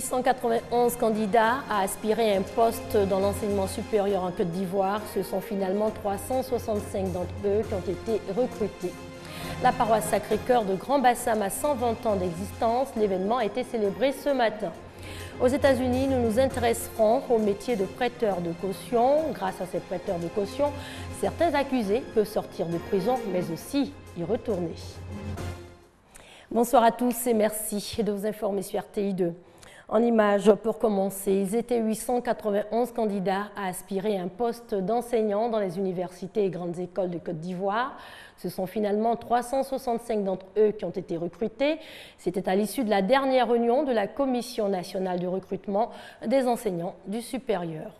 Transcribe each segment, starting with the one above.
891 candidats à aspirer à un poste dans l'enseignement supérieur en Côte d'Ivoire. Ce sont finalement 365 d'entre eux qui ont été recrutés. La paroisse Sacré-Cœur de Grand Bassam a 120 ans d'existence. L'événement a été célébré ce matin. Aux États-Unis, nous nous intéresserons au métier de prêteur de caution. Grâce à ces prêteurs de caution, certains accusés peuvent sortir de prison, mais aussi y retourner. Bonsoir à tous et merci de vous informer sur RTI2. En images, pour commencer, ils étaient 891 candidats à aspirer à un poste d'enseignant dans les universités et grandes écoles de Côte d'Ivoire. Ce sont finalement 365 d'entre eux qui ont été recrutés. C'était à l'issue de la dernière réunion de la Commission nationale de recrutement des enseignants du supérieur.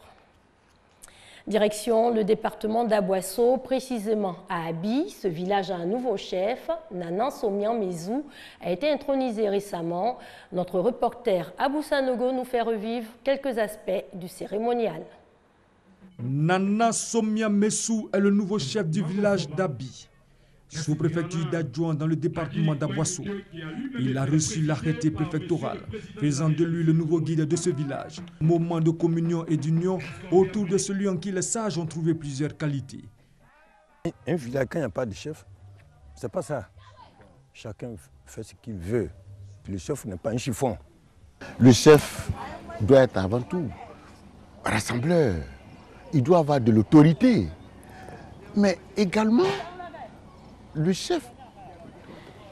Direction le département d'Aboisseau, précisément à Abi. Ce village a un nouveau chef, Nana Somian Mezou, a été intronisé récemment. Notre reporter Abou Sanogo nous fait revivre quelques aspects du cérémonial. Nana Somian Mezou est le nouveau chef du village d'Abi, sous-préfecture d'adjoint dans le département d'Aboisseau. Il a reçu l'arrêté préfectoral, faisant de lui le nouveau guide de ce village. Moment de communion et d'union autour de celui en qui les sages ont trouvé plusieurs qualités. Un village, quand il n'y a pas de chef, c'est pas ça. Chacun fait ce qu'il veut. Le chef n'est pas un chiffon. Le chef doit être avant tout rassembleur. Il doit avoir de l'autorité. Mais également, le chef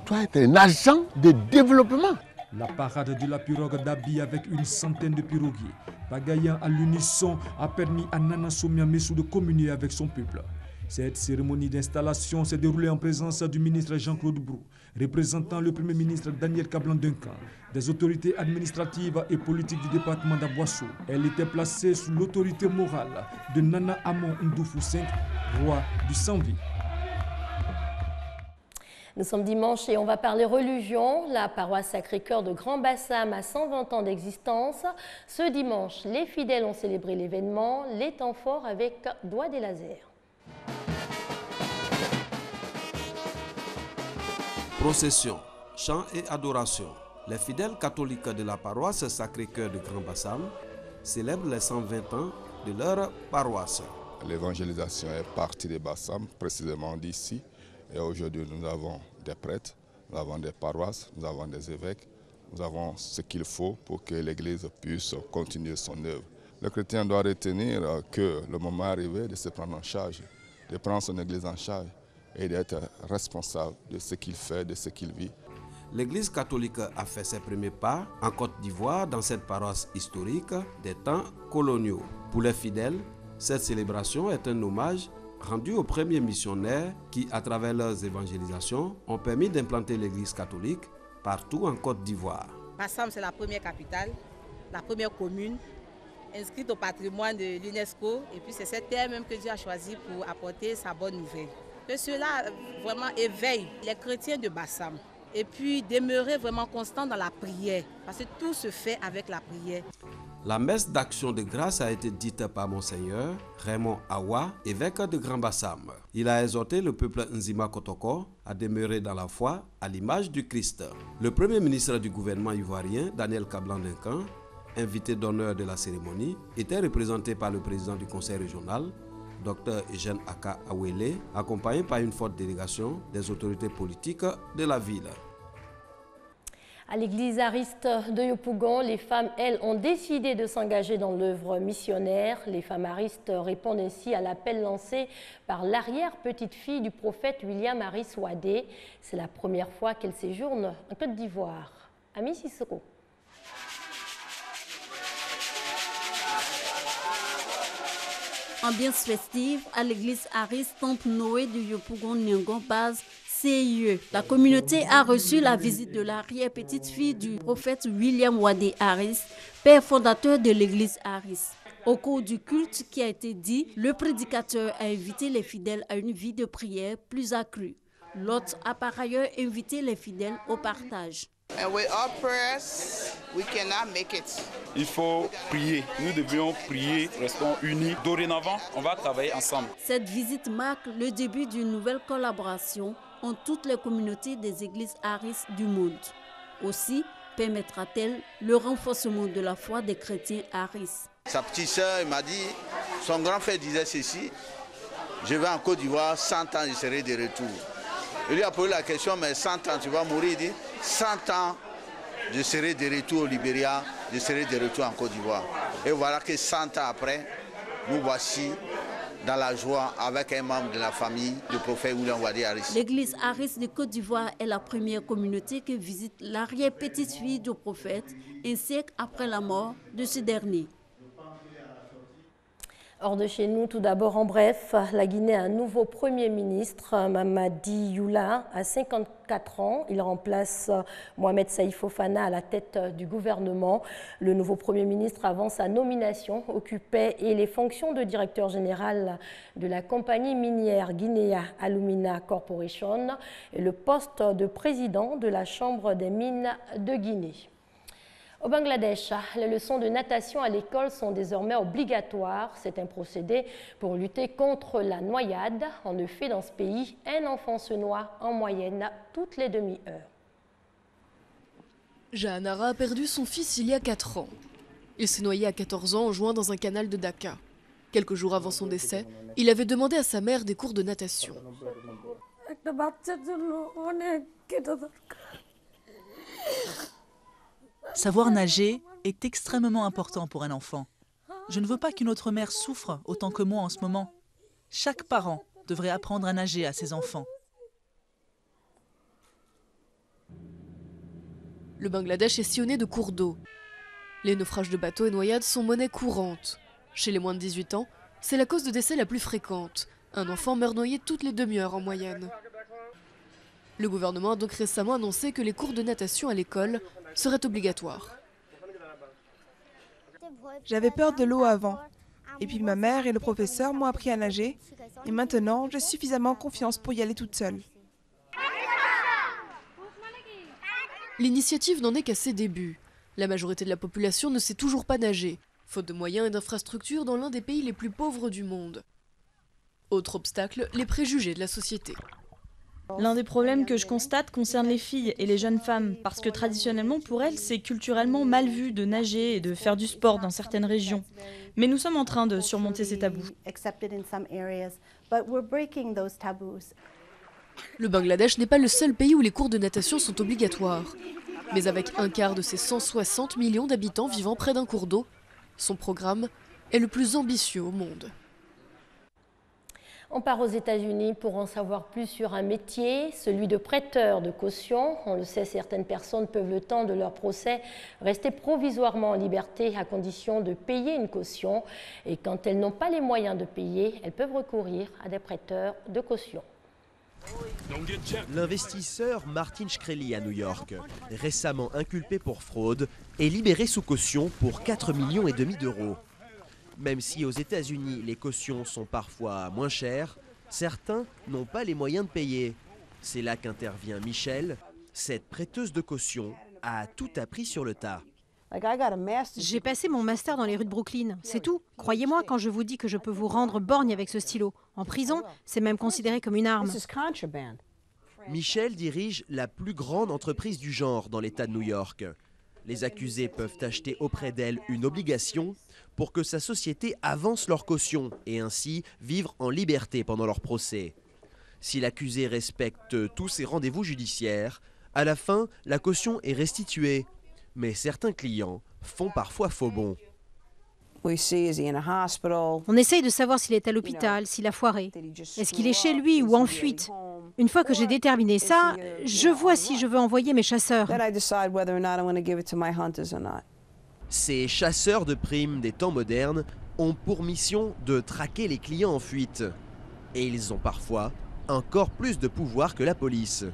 doit être un agent de développement. La parade de la pirogue d'Abi avec une centaine de piroguiers, pagayant à l'unisson, a permis à Nana Somian Mezou de communier avec son peuple. Cette cérémonie d'installation s'est déroulée en présence du ministre Jean-Claude Brou, représentant le Premier ministre Daniel Kablan-Duncan, des autorités administratives et politiques du département d'Aboisseau. Elle était placée sous l'autorité morale de Nana Amon Ndoufou V, roi du Sanvi. Nous sommes dimanche et on va parler religion. La paroisse Sacré-Cœur de Grand Bassam a 120 ans d'existence. Ce dimanche, les fidèles ont célébré l'événement, les temps forts avec doigts des lasers. Procession, chant et adoration. Les fidèles catholiques de la paroisse Sacré-Cœur de Grand Bassam célèbrent les 120 ans de leur paroisse. L'évangélisation est partie de Bassam, précisément d'ici. Et aujourd'hui, nous avons des prêtres, nous avons des paroisses, nous avons des évêques, nous avons ce qu'il faut pour que l'Église puisse continuer son œuvre. Le chrétien doit retenir que le moment est arrivé de se prendre en charge, de prendre son Église en charge et d'être responsable de ce qu'il fait, de ce qu'il vit. L'Église catholique a fait ses premiers pas en Côte d'Ivoire dans cette paroisse historique des temps coloniaux. Pour les fidèles, cette célébration est un hommage rendu aux premiers missionnaires qui, à travers leurs évangélisations, ont permis d'implanter l'Église catholique partout en Côte d'Ivoire. Bassam, c'est la première capitale, la première commune inscrite au patrimoine de l'UNESCO. Et puis c'est cette terre même que Dieu a choisi pour apporter sa bonne nouvelle. Que cela vraiment éveille les chrétiens de Bassam. Et puis demeurer vraiment constant dans la prière, parce que tout se fait avec la prière. La messe d'action de grâce a été dite par Monseigneur Raymond Awa, évêque de Grand Bassam. Il a exhorté le peuple Nzima Kotoko à demeurer dans la foi à l'image du Christ. Le premier ministre du gouvernement ivoirien, Daniel Kablan-Duncan, invité d'honneur de la cérémonie, était représenté par le président du conseil régional, Dr Eugène Aka Awele, accompagné par une forte délégation des autorités politiques de la ville. À l'église Ariste de Yopougon, les femmes, elles, ont décidé de s'engager dans l'œuvre missionnaire. Les femmes aristes répondent ainsi à l'appel lancé par l'arrière-petite-fille du prophète William Aris Wadé. C'est la première fois qu'elle séjourne en Côte d'Ivoire. Ami Sissoko. Ambiance festive à l'église Ariste Temple Noé de Yopougon Nyangon Base CIE. La communauté a reçu la visite de l'arrière-petite-fille du prophète William Wadé Aris, père fondateur de l'église Aris. Au cours du culte qui a été dit, le prédicateur a invité les fidèles à une vie de prière plus accrue. L'hôte a par ailleurs invité les fidèles au partage. Il faut prier. Nous devions prier, restons unis. Dorénavant, on va travailler ensemble. Cette visite marque le début d'une nouvelle collaboration entre toutes les communautés des églises Aris du monde. Aussi, permettra-t-elle le renforcement de la foi des chrétiens à Aris? Sa petite sœur m'a dit, son grand frère disait ceci, je vais en Côte d'Ivoire, 100 ans, je serai de retour. Il lui a posé la question, mais 100 ans, tu vas mourir? Il dit, 100 ans, je serai de retour au Libéria, je serai de retour en Côte d'Ivoire. Et voilà que 100 ans après, nous voici dans la joie avec un membre de la famille du prophète William Wadé Aris. L'église Aris de Côte d'Ivoire est la première communauté que visite l'arrière-petite-fille du prophète un siècle après la mort de ce dernier. Hors de chez nous, tout d'abord en bref, la Guinée a un nouveau Premier ministre, Mamadi Youla, à 54 ans. Il remplace Mohamed Saïd Fofana à la tête du gouvernement. Le nouveau Premier ministre, avant sa nomination, occupait les fonctions de directeur général de la compagnie minière Guinea Alumina Corporation et le poste de président de la Chambre des mines de Guinée. Au Bangladesh, les leçons de natation à l'école sont désormais obligatoires. C'est un procédé pour lutter contre la noyade. En effet, dans ce pays, un enfant se noie en moyenne toutes les demi-heures. Jahanara a perdu son fils il y a 4 ans. Il s'est noyé à 14 ans en jouant dans un canal de Dhaka. Quelques jours avant son décès, il avait demandé à sa mère des cours de natation. Savoir nager est extrêmement important pour un enfant. Je ne veux pas qu'une autre mère souffre autant que moi en ce moment. Chaque parent devrait apprendre à nager à ses enfants. Le Bangladesh est sillonné de cours d'eau. Les naufrages de bateaux et noyades sont monnaie courante. Chez les moins de 18 ans, c'est la cause de décès la plus fréquente. Un enfant meurt noyé toutes les demi-heures en moyenne. Le gouvernement a donc récemment annoncé que les cours de natation à l'école seraient obligatoires. J'avais peur de l'eau avant. Et puis ma mère et le professeur m'ont appris à nager. Et maintenant, j'ai suffisamment confiance pour y aller toute seule. L'initiative n'en est qu'à ses débuts. La majorité de la population ne sait toujours pas nager, faute de moyens et d'infrastructures dans l'un des pays les plus pauvres du monde. Autre obstacle, les préjugés de la société. L'un des problèmes que je constate concerne les filles et les jeunes femmes, parce que traditionnellement pour elles, c'est culturellement mal vu de nager et de faire du sport dans certaines régions. Mais nous sommes en train de surmonter ces tabous. Le Bangladesh n'est pas le seul pays où les cours de natation sont obligatoires. Mais avec un quart de ses 160 millions d'habitants vivant près d'un cours d'eau, son programme est le plus ambitieux au monde. On part aux États-Unis pour en savoir plus sur un métier, celui de prêteur de caution. On le sait, certaines personnes peuvent, le temps de leur procès, rester provisoirement en liberté à condition de payer une caution. Et quand elles n'ont pas les moyens de payer, elles peuvent recourir à des prêteurs de caution. L'investisseur Martin Shkreli à New York, récemment inculpé pour fraude, est libéré sous caution pour 4,5 millions d'euros. Même si aux États-Unis les cautions sont parfois moins chères, certains n'ont pas les moyens de payer. C'est là qu'intervient Michelle. Cette prêteuse de caution a tout appris sur le tas. J'ai passé mon master dans les rues de Brooklyn, c'est tout. Croyez-moi quand je vous dis que je peux vous rendre borgne avec ce stylo. En prison, c'est même considéré comme une arme. Michelle dirige la plus grande entreprise du genre dans l'État de New York. Les accusés peuvent acheter auprès d'elle une obligation pour que sa société avance leur caution et ainsi vivre en liberté pendant leur procès. Si l'accusé respecte tous ses rendez-vous judiciaires, à la fin, la caution est restituée. Mais certains clients font parfois faux bond. On essaye de savoir s'il est à l'hôpital, s'il a foiré. Est-ce qu'il est chez lui ou en fuite? Une fois que j'ai déterminé ça, je vois si je veux envoyer mes chasseurs. Ces chasseurs de primes des temps modernes ont pour mission de traquer les clients en fuite. Et ils ont parfois encore plus de pouvoir que la police.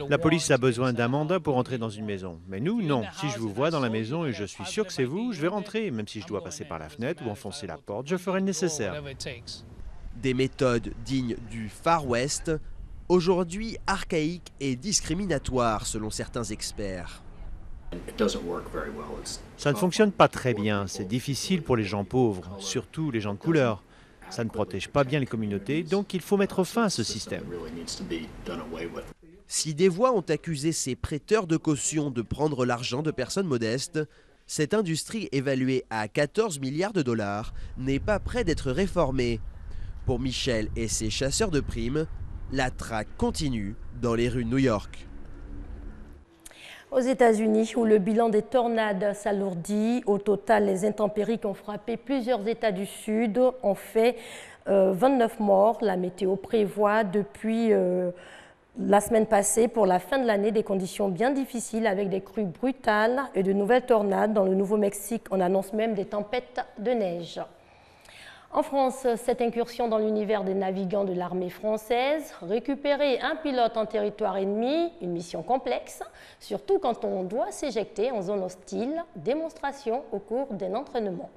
La police a besoin d'un mandat pour entrer dans une maison. Mais nous, non. Si je vous vois dans la maison et je suis sûr que c'est vous, je vais rentrer. Même si je dois passer par la fenêtre ou enfoncer la porte, je ferai le nécessaire. Des méthodes dignes du Far West, aujourd'hui archaïques et discriminatoires selon certains experts. Ça ne fonctionne pas très bien. C'est difficile pour les gens pauvres, surtout les gens de couleur. Ça ne protège pas bien les communautés, donc il faut mettre fin à ce système. Si des voix ont accusé ces prêteurs de caution de prendre l'argent de personnes modestes, cette industrie évaluée à 14 milliards de dollars n'est pas près d'être réformée. Pour Michel et ses chasseurs de primes, la traque continue dans les rues de New York. Aux États-Unis, où le bilan des tornades s'alourdit, au total, les intempéries qui ont frappé plusieurs États du Sud ont fait 29 morts. La météo prévoit depuis la semaine passée pour la fin de l'année des conditions bien difficiles avec des crues brutales et de nouvelles tornades. Dans le Nouveau-Mexique, on annonce même des tempêtes de neige. En France, cette incursion dans l'univers des navigants de l'armée française, récupérer un pilote en territoire ennemi, une mission complexe, surtout quand on doit s'éjecter en zone hostile, démonstration au cours d'un entraînement.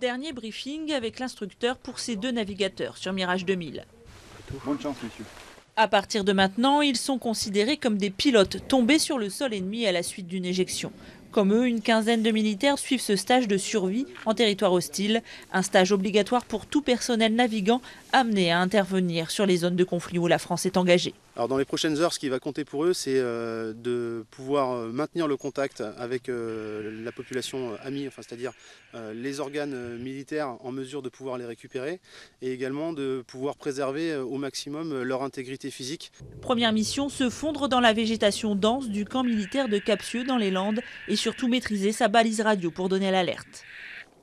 Dernier briefing avec l'instructeur pour ces 2 navigateurs sur Mirage 2000. Bonne chance, messieurs. À partir de maintenant, ils sont considérés comme des pilotes tombés sur le sol ennemi à la suite d'une éjection. Comme eux, une quinzaine de militaires suivent ce stage de survie en territoire hostile, un stage obligatoire pour tout personnel navigant amené à intervenir sur les zones de conflit où la France est engagée. Alors dans les prochaines heures, ce qui va compter pour eux, c'est de pouvoir maintenir le contact avec la population amie, enfin, c'est-à-dire les organes militaires en mesure de pouvoir les récupérer et également de pouvoir préserver au maximum leur intégrité physique. Première mission, se fondre dans la végétation dense du camp militaire de Capcieux dans les Landes et surtout maîtriser sa balise radio pour donner l'alerte.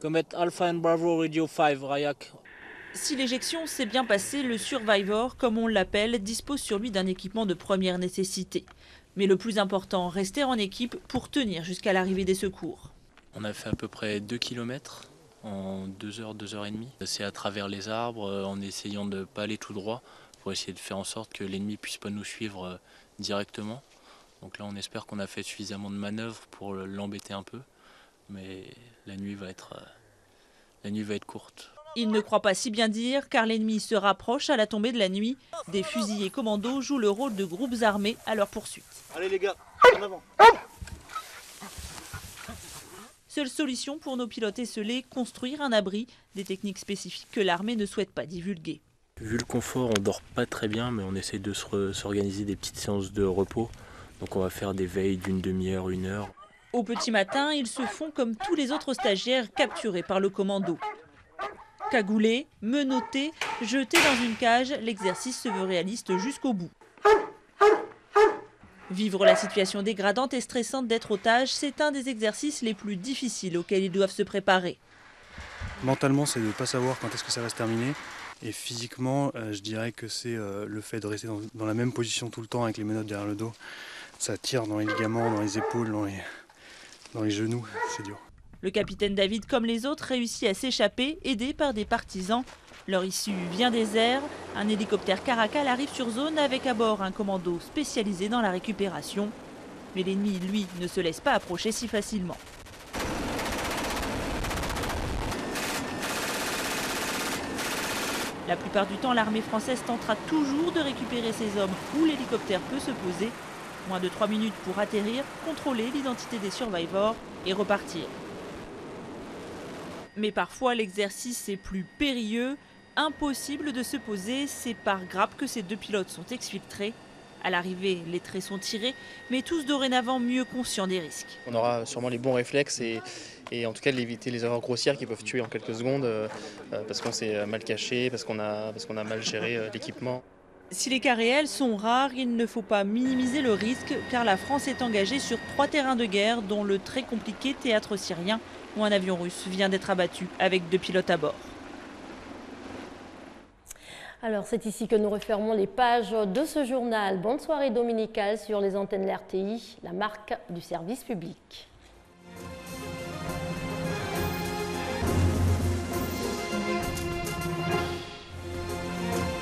Comet Alpha and Bravo Radio 5, Rayak. Si l'éjection s'est bien passée, le Survivor, comme on l'appelle, dispose sur lui d'un équipement de première nécessité. Mais le plus important, rester en équipe pour tenir jusqu'à l'arrivée des secours. On a fait à peu près 2 km en 2 heures, 2 heures et demie. C'est à travers les arbres, en essayant de ne pas aller tout droit, pour essayer de faire en sorte que l'ennemi ne puisse pas nous suivre directement. Donc là, on espère qu'on a fait suffisamment de manœuvres pour l'embêter un peu, mais la nuit va être courte. Il ne croit pas si bien dire, car l'ennemi se rapproche à la tombée de la nuit. Des fusiliers commandos jouent le rôle de groupes armés à leur poursuite. Allez les gars, en avant. Seule solution pour nos pilotes esselés, construire un abri, des techniques spécifiques que l'armée ne souhaite pas divulguer. Vu le confort, on dort pas très bien, mais on essaie de s'organiser des petites séances de repos. Donc on va faire des veilles d'une demi-heure, 1 heure. Au petit matin, ils se font comme tous les autres stagiaires capturés par le commando. Cagoulés, menottés, jetés dans une cage, l'exercice se veut réaliste jusqu'au bout. Vivre la situation dégradante et stressante d'être otage, c'est un des exercices les plus difficiles auxquels ils doivent se préparer. Mentalement, c'est de ne pas savoir quand est-ce que ça va se terminer. Et physiquement, je dirais que c'est le fait de rester dans la même position tout le temps avec les menottes derrière le dos. Ça tire dans les ligaments, dans les épaules, dans les genoux, c'est dur. Le capitaine David, comme les autres, réussit à s'échapper, aidé par des partisans. Leur issue vient des airs. Un hélicoptère Caracal arrive sur zone avec à bord un commando spécialisé dans la récupération. Mais l'ennemi, lui, ne se laisse pas approcher si facilement. La plupart du temps, l'armée française tentera toujours de récupérer ces hommes où l'hélicoptère peut se poser. Moins de 3 minutes pour atterrir, contrôler l'identité des survivors et repartir. Mais parfois, l'exercice est plus périlleux. Impossible de se poser, c'est par grappe que ces 2 pilotes sont exfiltrés. À l'arrivée, les traits sont tirés, mais tous dorénavant mieux conscients des risques. On aura sûrement les bons réflexes et en tout cas d'éviter les erreurs grossières qui peuvent tuer en quelques secondes parce qu'on s'est mal caché, parce qu'on a mal géré l'équipement. Si les cas réels sont rares, il ne faut pas minimiser le risque car la France est engagée sur 3 terrains de guerre dont le très compliqué théâtre syrien où un avion russe vient d'être abattu avec 2 pilotes à bord. Alors c'est ici que nous refermons les pages de ce journal. Bonne soirée dominicale sur les antennes de l'RTI, la marque du service public.